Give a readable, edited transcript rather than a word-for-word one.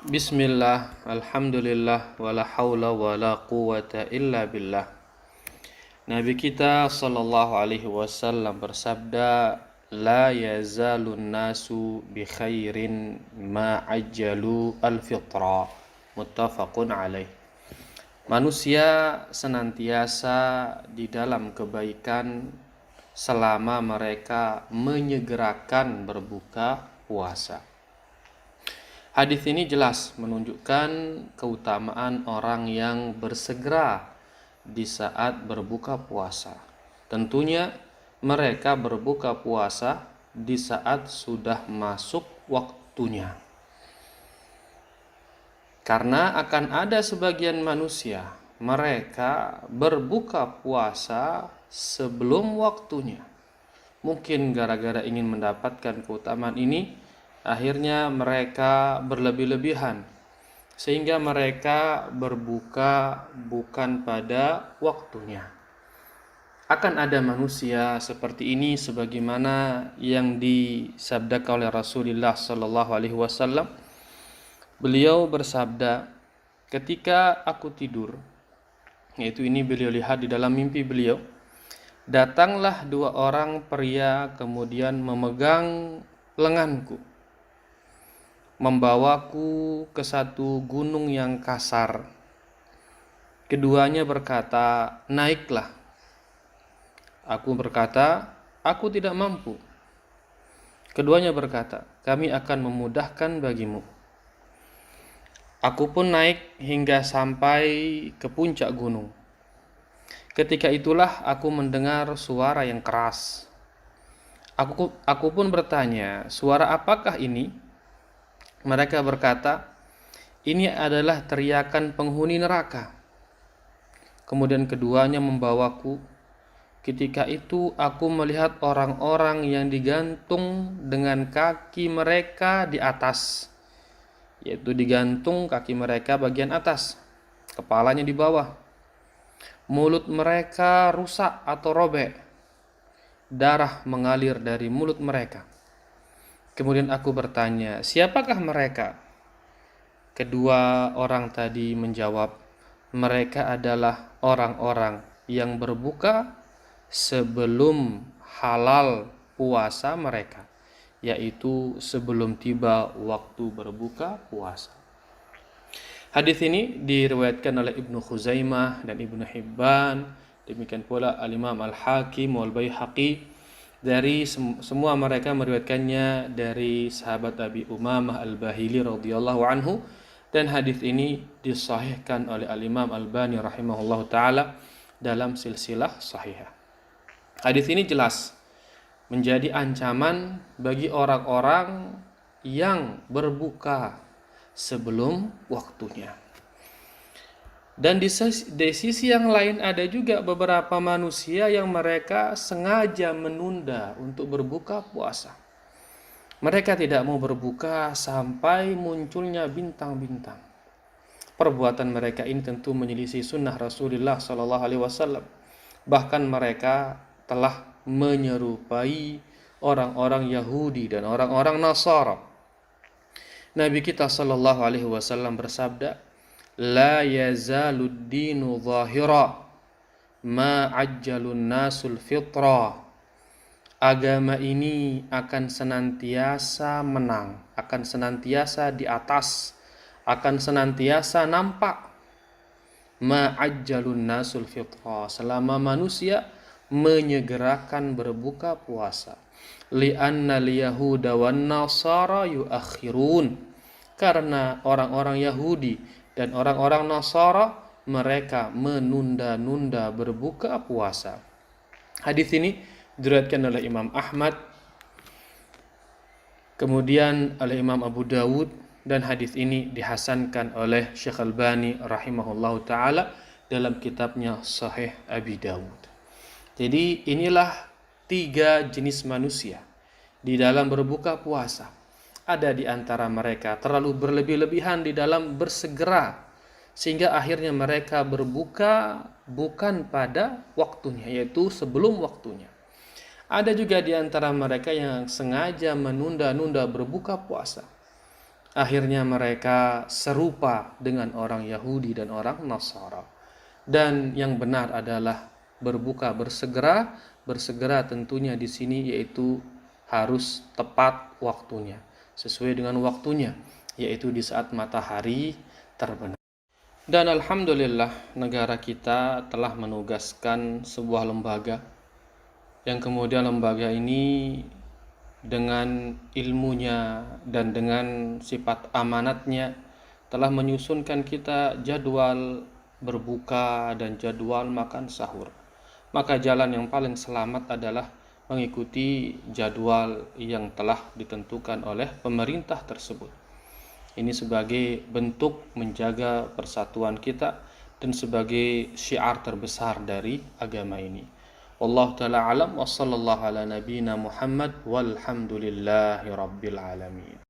Bismillah, alhamdulillah, wala haula wala quwata illa billah. Nabi kita sallallahu alaihi wasallam bersabda, la yazalun nasu bi khairin ma ajjalu al-fitra. Muttafaqun alaih. Manusia senantiasa di dalam kebaikan selama mereka menyegerakan berbuka puasa. Hadis ini jelas menunjukkan keutamaan orang yang bersegera di saat berbuka puasa. Tentunya mereka berbuka puasa di saat sudah masuk waktunya. Karena akan ada sebagian manusia mereka berbuka puasa sebelum waktunya. Mungkin gara-gara ingin mendapatkan keutamaan ini, akhirnya mereka berlebih-lebihan sehingga mereka berbuka bukan pada waktunya. Akan ada manusia seperti ini sebagaimana yang disabdakan oleh Rasulullah sallallahu alaihi wasallam. Beliau bersabda, ketika aku tidur, yaitu ini beliau lihat di dalam mimpi beliau, datanglah dua orang pria kemudian memegang lenganku, membawaku ke satu gunung yang kasar. Keduanya berkata, naiklah. Aku berkata, aku tidak mampu. Keduanya berkata, kami akan memudahkan bagimu. Aku pun naik hingga sampai ke puncak gunung. Ketika itulah aku mendengar suara yang keras. Aku pun bertanya, suara apakah ini? Mereka berkata, ini adalah teriakan penghuni neraka. Kemudian keduanya membawaku. Ketika itu aku melihat orang-orang yang digantung dengan kaki mereka di atas, yaitu digantung kaki mereka bagian atas, kepalanya di bawah. Mulut mereka rusak atau robek. Darah mengalir dari mulut mereka. Kemudian aku bertanya, siapakah mereka? Kedua orang tadi menjawab, mereka adalah orang-orang yang berbuka sebelum halal puasa mereka, yaitu sebelum tiba waktu berbuka puasa. Hadis ini diriwayatkan oleh Ibnu Khuzaimah dan Ibnu Hibban, demikian pula Al-Imam Al-Hakim wal Baihaqi. Dari semua mereka meriwayatkannya dari sahabat Abi Umamah Al-Bahili radhiyallahu anhu, dan hadis ini disahihkan oleh Al-Imam Albani rahimahullahu taala dalam silsilah sahihah. Hadis ini jelas menjadi ancaman bagi orang-orang yang berbuka sebelum waktunya. Dan di sisi yang lain ada juga beberapa manusia yang mereka sengaja menunda untuk berbuka puasa. Mereka tidak mau berbuka sampai munculnya bintang-bintang. Perbuatan mereka ini tentu menyelisih sunnah Rasulullah SAW. Bahkan mereka telah menyerupai orang-orang Yahudi dan orang-orang Nasara. Nabi kita SAW bersabda, la yazalud dinu zahira ma ajjalun nasul fitra. Agama ini akan senantiasa menang, akan senantiasa di atas, akan senantiasa nampak. Ma ajjalun nasul fitra, selama manusia menyegerakan berbuka puasa. Li'anna al-yahuda wan nasara yuakhirun, karena orang-orang Yahudi dan orang-orang Nasara mereka menunda-nunda berbuka puasa. Hadis ini diriwayatkan oleh Imam Ahmad, kemudian oleh Imam Abu Dawud, dan hadis ini dihasankan oleh Syekh Albani rahimahullahu taala dalam kitabnya Sahih Abi Dawud. Jadi inilah 3 jenis manusia di dalam berbuka puasa. Ada di antara mereka terlalu berlebih-lebihan di dalam bersegera, sehingga akhirnya mereka berbuka bukan pada waktunya, yaitu sebelum waktunya. Ada juga di antara mereka yang sengaja menunda-nunda berbuka puasa. akhirnya mereka serupa dengan orang Yahudi dan orang Nasara. Dan yang benar adalah berbuka bersegera. Bersegera tentunya di sini yaitu harus tepat waktunya, sesuai dengan waktunya, yaitu di saat matahari terbenam. Dan alhamdulillah negara kita telah menugaskan sebuah lembaga yang kemudian lembaga ini dengan ilmunya dan dengan sifat amanatnya telah menyusunkan kita jadwal berbuka dan jadwal makan sahur. Maka jalan yang paling selamat adalah mengikuti jadwal yang telah ditentukan oleh pemerintah tersebut. Ini sebagai bentuk menjaga persatuan kita dan sebagai syiar terbesar dari agama ini. Wallahu ta'ala alam wa sallallahu ala nabiyyina Muhammad walhamdulillahi rabbil alamin.